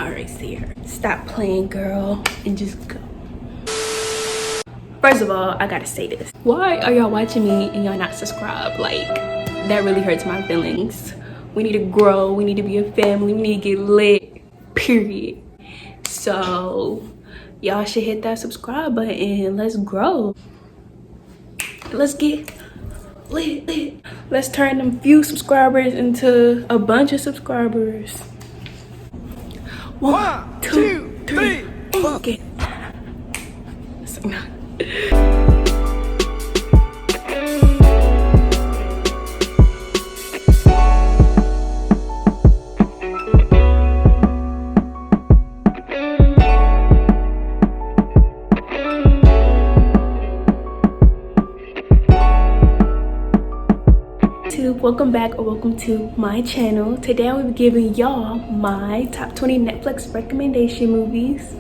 All right, Sierra, stop playing, girl, and just go. First of all, I gotta say this. Why are y'all watching me and y'all not subscribed? Like, that really hurts my feelings. We need to grow, we need to be a family, we need to get lit, period. So, y'all should hit that subscribe button and let's grow. Let's get lit. Let's turn them few subscribers into a bunch of subscribers. One, two, three, okay. So, welcome back or welcome to my channel. Today I will be giving y'all my top 20 Netflix recommendation movies.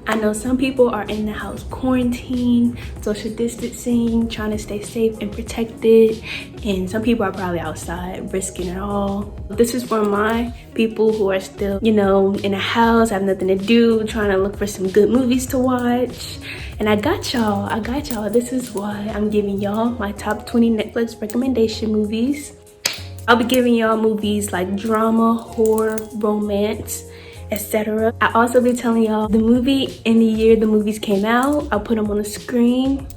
I know some people are in the house quarantine, social distancing, trying to stay safe and protected, and some people are probably outside risking it all. This is for my people who are still, you know, in the house, have nothing to do, trying to look for some good movies to watch. And I got y'all. This is why I'm giving y'all my top 20 Netflix recommendation movies. I'll be giving y'all movies like drama, horror, romance, etc. I also be telling y'all the movie and the year the movies came out. I'll put them on the screen.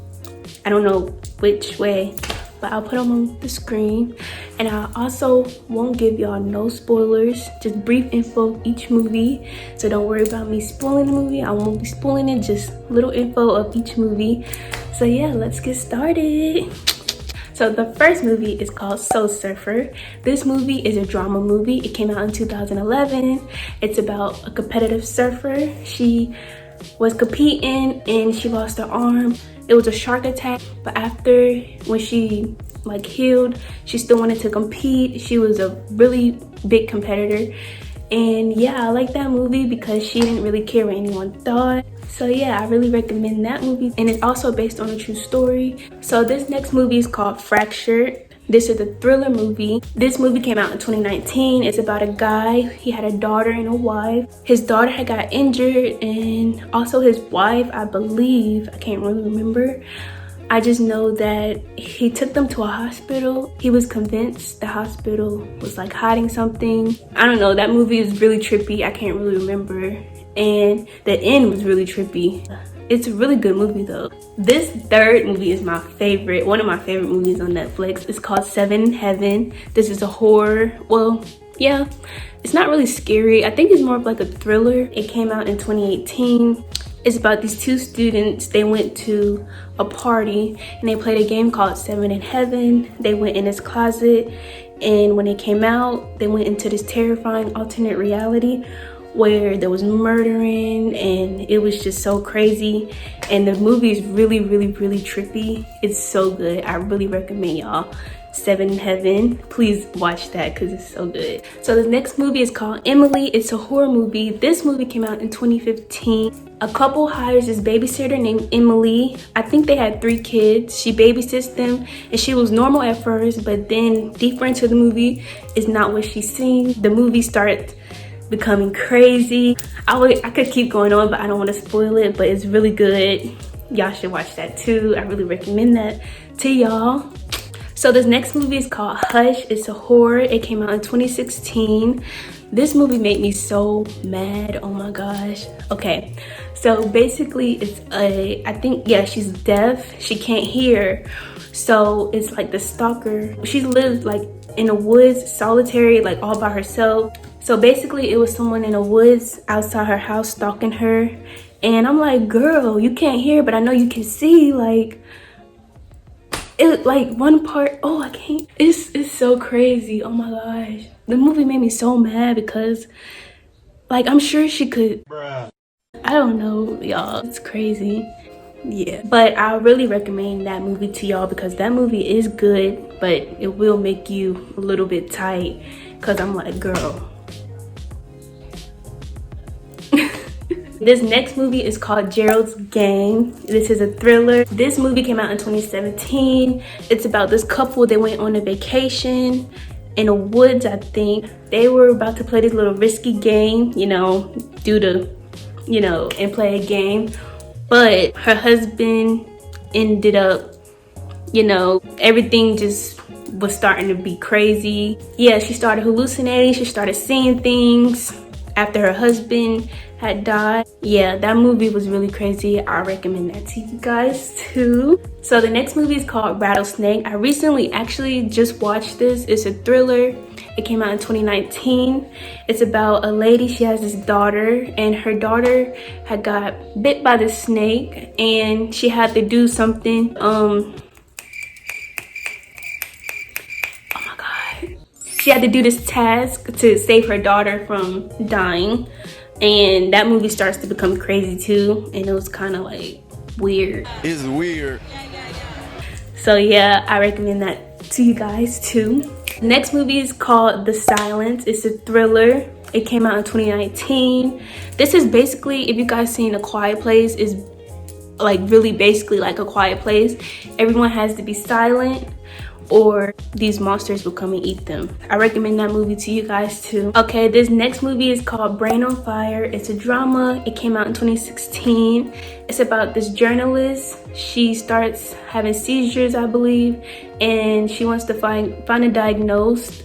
I don't know which way, but I'll put them on the screen. And I also won't give y'all no spoilers, just brief info of each movie. So don't worry about me spoiling the movie. I won't be spoiling it, just little info of each movie. So yeah, let's get started. So the first movie is called Soul Surfer. This movie is a drama movie. It came out in 2011. It's about a competitive surfer. She was competing and she lost her arm. It was a shark attack, but after, when she healed, she still wanted to compete. She was a really big competitor. And yeah, I like that movie because she didn't really care what anyone thought. So yeah, I really recommend that movie. And it's also based on a true story. So this next movie is called Fractured. This is a thriller movie. This movie came out in 2019. It's about a guy. He had a daughter and a wife. His daughter had got injured, and also his wife, I believe, I can't really remember. I just know that he took them to a hospital. He was convinced the hospital was like hiding something. I don't know, that movie is really trippy. I can't really remember. And the end was really trippy. It's a really good movie though. This third movie is my favorite, one of my favorite movies on Netflix. It's called Seven in Heaven. This is a horror. Well, yeah, it's not really scary. I think it's more of like a thriller. It came out in 2018. It's about these two students. They went to a party and they played a game called Seven in Heaven. They went in this closet, and when they came out, they went into this terrifying alternate reality where there was murdering, and it was just so crazy. And the movie is really, really, really trippy. It's so good. I really recommend y'all Seven in Heaven. Please watch that because it's so good. So the next movie is called Emily. It's a horror movie. This movie came out in 2015. A couple hires this babysitter named Emily. I think they had 3 kids. She babysits them, and she was normal at first, but then deeper into the movie is not what she's seeing. The movie starts becoming crazy. I could keep going on, but I don't want to spoil it, but it's really good. Y'all should watch that too. I really recommend that to y'all. So this next movie is called Hush. It's a horror. It came out in 2016. This movie made me so mad. Oh my gosh. Okay, so basically it's I think, yeah, she's deaf. She can't hear. So it's like the stalker. She lives like in the woods, solitary, like all by herself. So basically it was someone in the woods outside her house stalking her. And I'm like, girl, you can't hear, but I know you can see. Like, it, like one part, oh, I can't, it's so crazy. Oh my gosh, the movie made me so mad because, like, I'm sure she could, bruh. I don't know, y'all, it's crazy. Yeah, but I really recommend that movie to y'all because that movie is good, but it will make you a little bit tight because I'm like, girl. This next movie is called Geralds Game. This is a thriller. This movie came out in 2017. It's about this couple. They went on a vacation in the woods, I think. They were about to play this little risky game, you know, and play a game. But her husband ended up, everything just was starting to be crazy. Yeah, she started hallucinating. She started seeing things after her husband had died. Yeah, that movie was really crazy. I recommend that to you guys too. So the next movie is called Rattlesnake. I recently actually just watched this. It's a thriller. It came out in 2019. It's about a lady. She has this daughter, and her daughter had got bit by the snake, and she had to do something. She had to do this task to save her daughter from dying, and that movie starts to become crazy too, and it was kind of like weird. It's weird. So yeah, I recommend that to you guys too. Next movie is called The Silence. It's a thriller. It came out in 2019. This is basically, if you guys seen A Quiet Place, is like really basically like A Quiet Place. Everyone has to be silent or these monsters will come and eat them. I recommend that movie to you guys too. Okay, this next movie is called Brain on Fire. It's a drama. It came out in 2016. It's about this journalist. She starts having seizures, I believe, and she wants to find a diagnosed.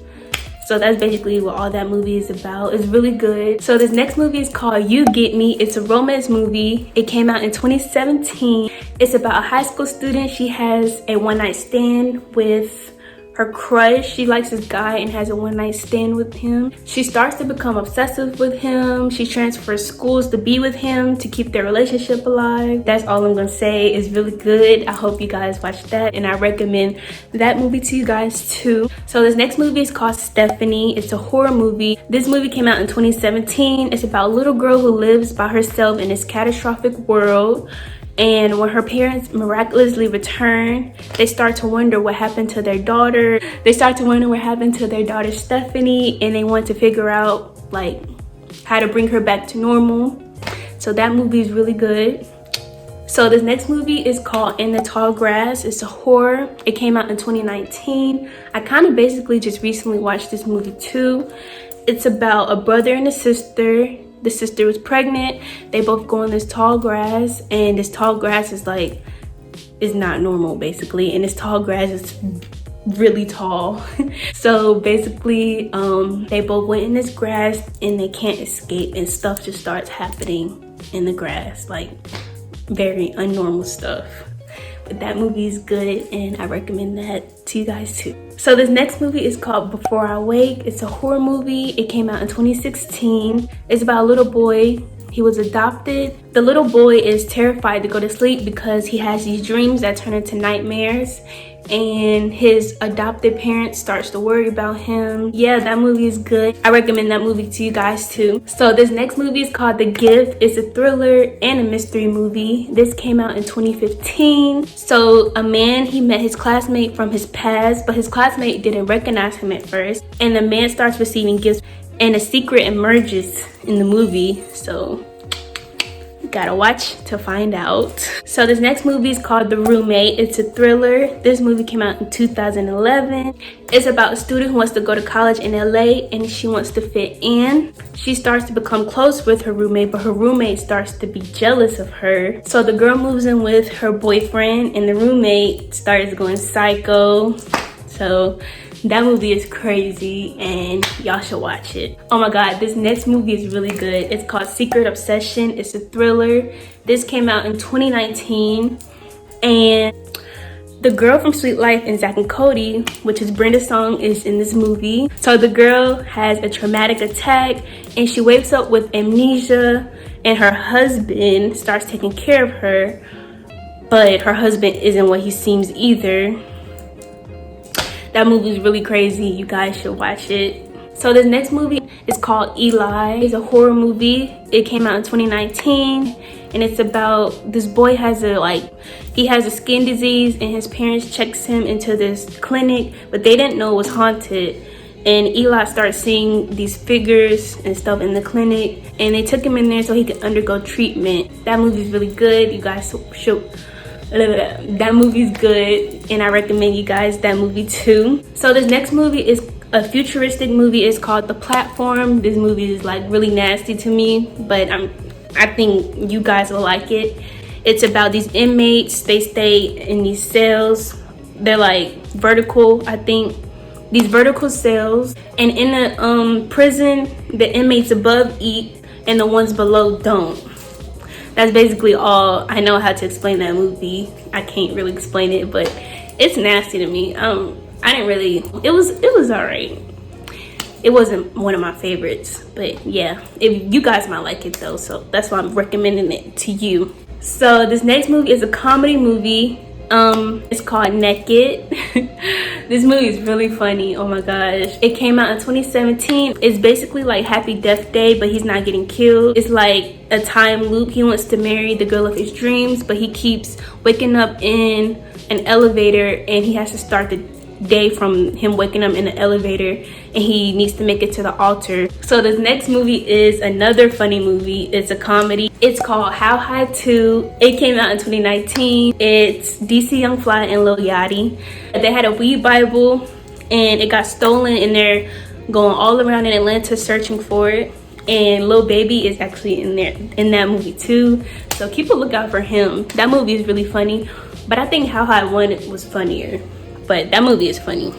So that's basically what all that movie is about. It's really good. So this next movie is called You Get Me. It's a romance movie. It came out in 2017. It's about a high school student. She has a one-night stand with her crush. She likes this guy and has a one-night stand with him. She starts to become obsessive with him. She transfers schools to be with him to keep their relationship alive. That's all I'm gonna say. It's really good. I hope you guys watch that, and I recommend that movie to you guys too. So this next movie is called Stephanie. It's a horror movie. This movie came out in 2017. It's about a little girl who lives by herself in this catastrophic world. And when her parents miraculously return, they start to wonder what happened to their daughter. They start to wonder what happened to their daughter Stephanie, and they want to figure out like how to bring her back to normal. So that movie is really good. So this next movie is called In the Tall Grass. It's a horror. It came out in 2019. I kind of basically just recently watched this movie too. It's about a brother and a sister. The sister was pregnant. They both go in this tall grass, and this tall grass is like, is not normal basically. And this tall grass is really tall. So basically, they both went in this grass and they can't escape, and stuff just starts happening in the grass, like very unnormal stuff. But that movie is good, and I recommend that to you guys too. So this next movie is called Before I Wake. It's a horror movie. It came out in 2016. It's about a little boy. He was adopted. The little boy is terrified to go to sleep because he has these dreams that turn into nightmares, and his adopted parent starts to worry about him. Yeah, that movie is good. I recommend that movie to you guys too. So this next movie is called The Gift. It's a thriller and a mystery movie. This came out in 2015. So a man, he met his classmate from his past, but his classmate didn't recognize him at first, and the man starts receiving gifts, and a secret emerges in the movie. So gotta watch to find out. So this next movie is called The Roommate. It's a thriller. This movie came out in 2011. It's about a student who wants to go to college in LA, and she wants to fit in. She starts to become close with her roommate, but her roommate starts to be jealous of her. So the girl moves in with her boyfriend, and the roommate starts going psycho. So that movie is crazy, and y'all should watch it. Oh my god, this next movie is really good. It's called Secret Obsession. It's a thriller. This came out in 2019, and the girl from Sweet Life and Zack and Cody, which is Brenda's song, is in this movie. So the girl has a traumatic attack, and she wakes up with amnesia, and her husband starts taking care of her, but her husband isn't what he seems either. That movie is really crazy. You guys should watch it. So this next movie is called Eli. It's a horror movie. It came out in 2019, and it's about this boy he has a skin disease, and his parents checks him into this clinic, but they didn't know it was haunted. And Eli starts seeing these figures and stuff in the clinic, and they took him in there so he could undergo treatment. That movie is really good. You guys should. That movie's good, and I recommend you guys that movie too. So this next movie is A futuristic movie is called The Platform. This movie is like really nasty to me, but I think you guys will like it. It's about these inmates. They stay in these cells. They're like vertical, I think. These vertical cells. And in the prison, the inmates above eat and the ones below don't. That's basically all I know how to explain that movie. I can't really explain it, but it's nasty to me. I didn't really, it was all right. It wasn't one of my favorites, but yeah, if you guys might like it though, so that's why I'm recommending it to you. So this next movie is a comedy movie. It's called Naked. This movie is really funny. Oh my gosh. It came out in 2017. It's basically like Happy Death Day, but he's not getting killed. It's like a time loop. He wants to marry the girl of his dreams, but he keeps waking up in an elevator and he has to start the day from him waking up in the elevator, and he needs to make it to the altar. So this next movie is another funny movie. It's a comedy. It's called How High 2. It came out in 2019. It's DC Young Fly and Lil Yachty. They had a weed Bible and it got stolen, and they're going all around in Atlanta searching for it. And Lil Baby is actually in there in that movie too, so keep a lookout for him. That movie is really funny, but I think How High 1 was funnier. But that movie is funny.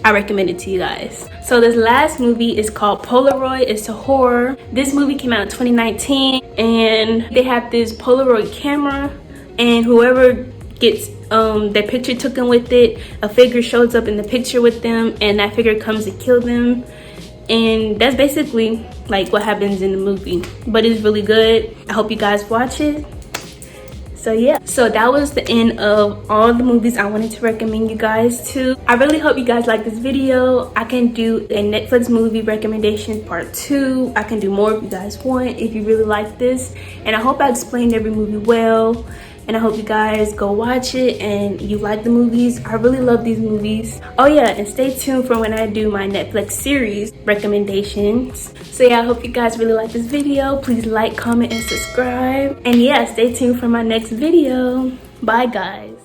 I recommend it to you guys. So this last movie is called Polaroid. It's a horror. This movie came out in 2019, and they have this Polaroid camera, and whoever gets their picture taken with it, a figure shows up in the picture with them, and that figure comes to kill them. And that's basically like what happens in the movie, but it's really good. I hope you guys watch it. So yeah, so that was the end of all the movies I wanted to recommend you guys to. I really hope you guys like this video. I can do a Netflix movie recommendation part 2. I can do more if you guys want, if you really like this. And I hope I explained every movie well. And I hope you guys go watch it and you like the movies. I really love these movies. Oh yeah, and stay tuned for when I do my Netflix series recommendations. So yeah, I hope you guys really like this video. Please like, comment, and subscribe. And yeah, stay tuned for my next video. Bye guys.